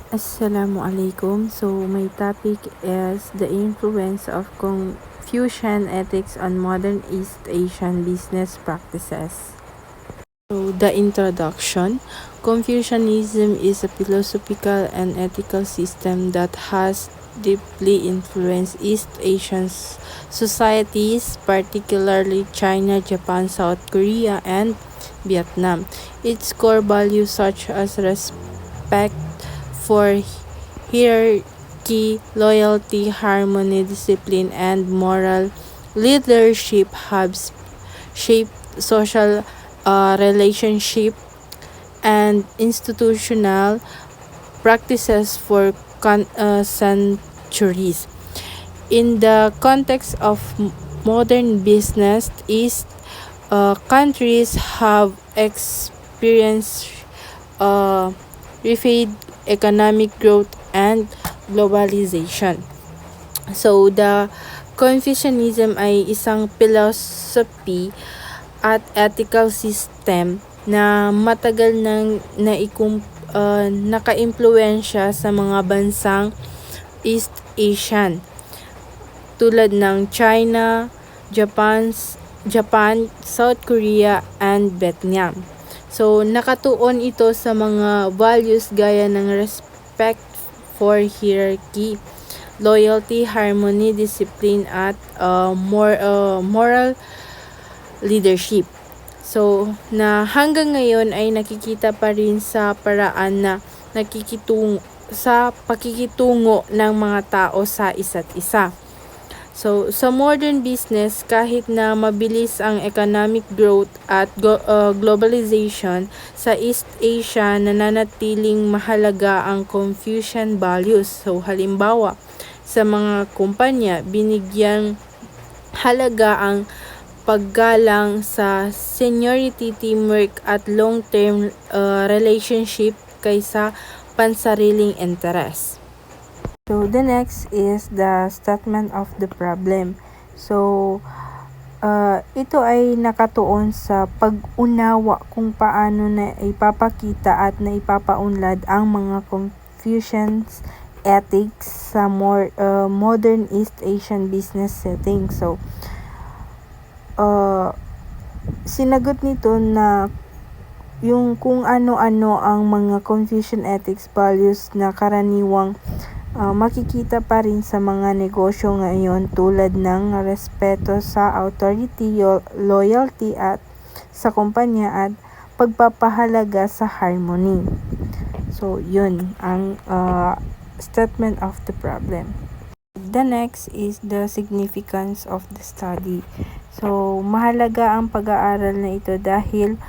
Assalamualaikum. So my topic is the influence of Confucian ethics on modern East Asian business practices. So the introduction. Confucianism is a philosophical and ethical system that has deeply influenced East Asian societies, particularly China, Japan, South Korea, and Vietnam. Its core values such as respect for hierarchy, loyalty, harmony, discipline, and moral leadership have shaped social relationship and institutional practices for centuries. In the context of modern business, East countries have experienced rapid economic growth and globalization. So, the Confucianism ay isang philosophy at ethical system na matagal nang nakaimpluwensya sa mga bansang East Asian tulad ng China, Japan, South Korea, and Vietnam. So, nakatuon ito sa mga values gaya ng respect for hierarchy, loyalty, harmony, discipline, at moral leadership. So, na hanggang ngayon ay nakikita pa rin sa paraan na pakikitungo ng mga tao sa isa't isa. So, sa modern business, kahit na mabilis ang economic growth at globalization, sa East Asia nananatiling mahalaga ang Confucian values. So, halimbawa, sa mga kumpanya, binigyang halaga ang paggalang sa seniority, teamwork, at long-term relationship kaysa pansariling interes. So, the next is the statement of the problem. So, ito ay nakatuon sa pag-unawa kung paano na ipapakita at na ipapaunlad ang mga Confucian ethics sa modern East Asian business setting. So, sinagot nito na yung kung ano-ano ang mga Confucian ethics values na karaniwang makikita pa rin sa mga negosyo ngayon tulad ng respeto sa authority, loyalty at sa kumpanya at pagpapahalaga sa harmony. So, yun ang statement of the problem. The next is the significance of the study. So, mahalaga ang pag-aaral na ito dahil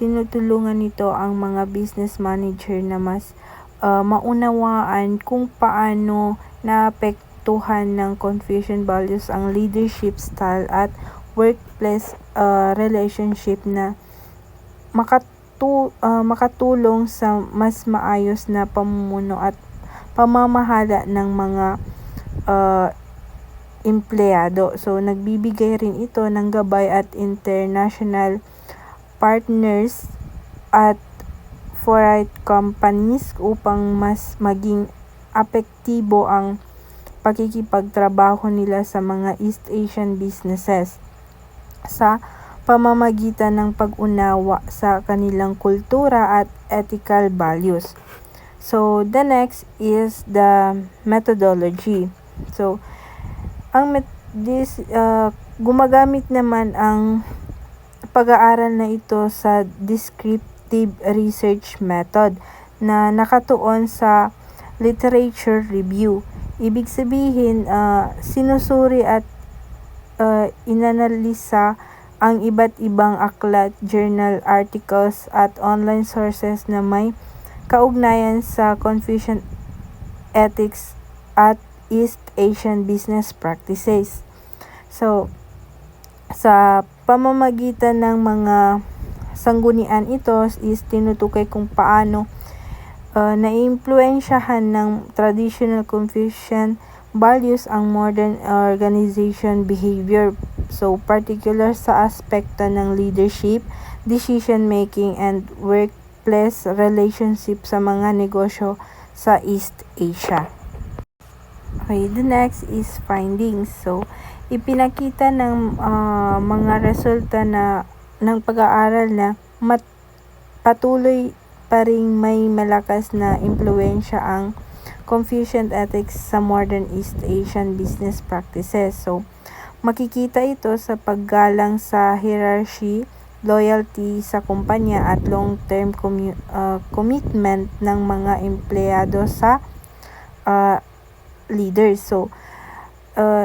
tinutulungan nito ang mga business manager na mas maunawaan kung paano naapektuhan ng Confucian values ang leadership style at workplace relationship na makatulong sa mas maayos na pamumuno at pamamahala ng mga empleyado. So, nagbibigay rin ito ng gabay at international partners at foreign companies upang mas maging apektibo ang pakikipagtrabaho nila sa mga East Asian businesses sa pamamagitan ng pag-unawa sa kanilang kultura at ethical values. So, the next is the methodology. So, gumagamit naman ang pag-aaral na ito sa descriptive research method na nakatuon sa literature review. Ibig sabihin, sinusuri at inanalisa ang iba't ibang aklat, journal articles at online sources na may kaugnayan sa Confucian ethics at East Asian business practices. So, sa pamamagitan ng mga sanggunian ito is tinutukoy kung paano naiimpluwensyahan ng traditional Confucian values ang modern organization behavior. So, particular sa aspekto ng leadership, decision making, and workplace relationship sa mga negosyo sa East Asia. Okay, the next is findings. So, ipinakita ng mga resulta ng pag-aaral na patuloy pa ring may malakas na impluwensya ang Confucian ethics sa modern East Asian business practices. So, makikita ito sa paggalang sa hierarchy, loyalty sa kumpanya at long-term commitment ng mga empleyado sa leaders. So,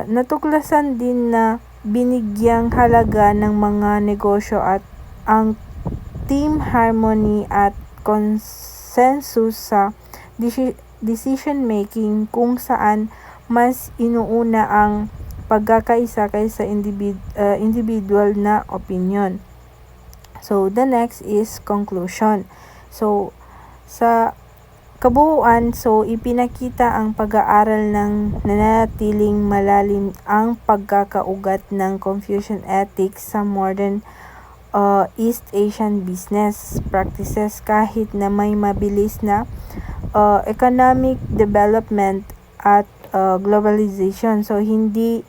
natuklasan din na binigyang halaga ng mga negosyo at ang team harmony at consensus sa decision making, kung saan mas inuuna ang pagkakaisa kaysa individual na opinion. So, the next is conclusion. So, sa kabuuan, ipinakita ang pag-aaral ng nananatiling malalim ang pagkakaugat ng Confucian ethics sa modern East Asian business practices kahit na may mabilis na economic development at globalization. So, hindi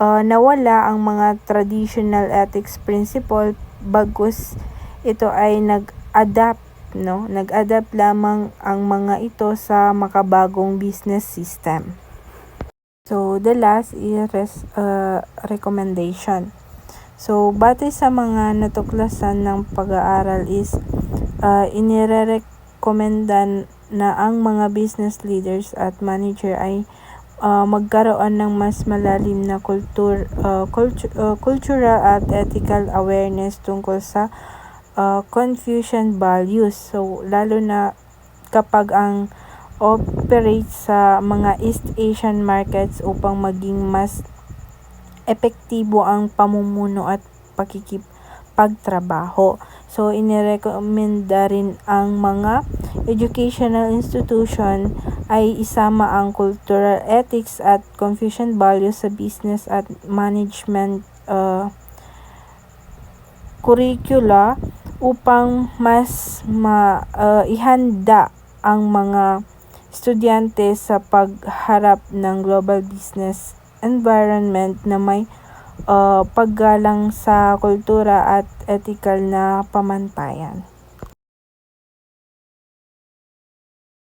nawala ang mga traditional ethics principle, bagkus ito ay nag-adapt lamang ang mga ito sa makabagong business system. So, the last is recommendation. So, batay sa mga natuklasan ng pag-aaral is inirekomenda na ang mga business leaders at manager ay magkaroon ng mas malalim na cultural at ethical awareness tungkol sa Confucian values. So, lalo na kapag ang operate sa mga East Asian markets upang maging mas epektibo ang pamumuno at pagtrabaho. So, inirekomenda rin ang mga educational institution ay isama ang cultural ethics at Confucian values sa business at management curricula upang mas ihanda ang mga estudyante sa pagharap ng global business environment na may paggalang sa kultura at ethical na pamantayan.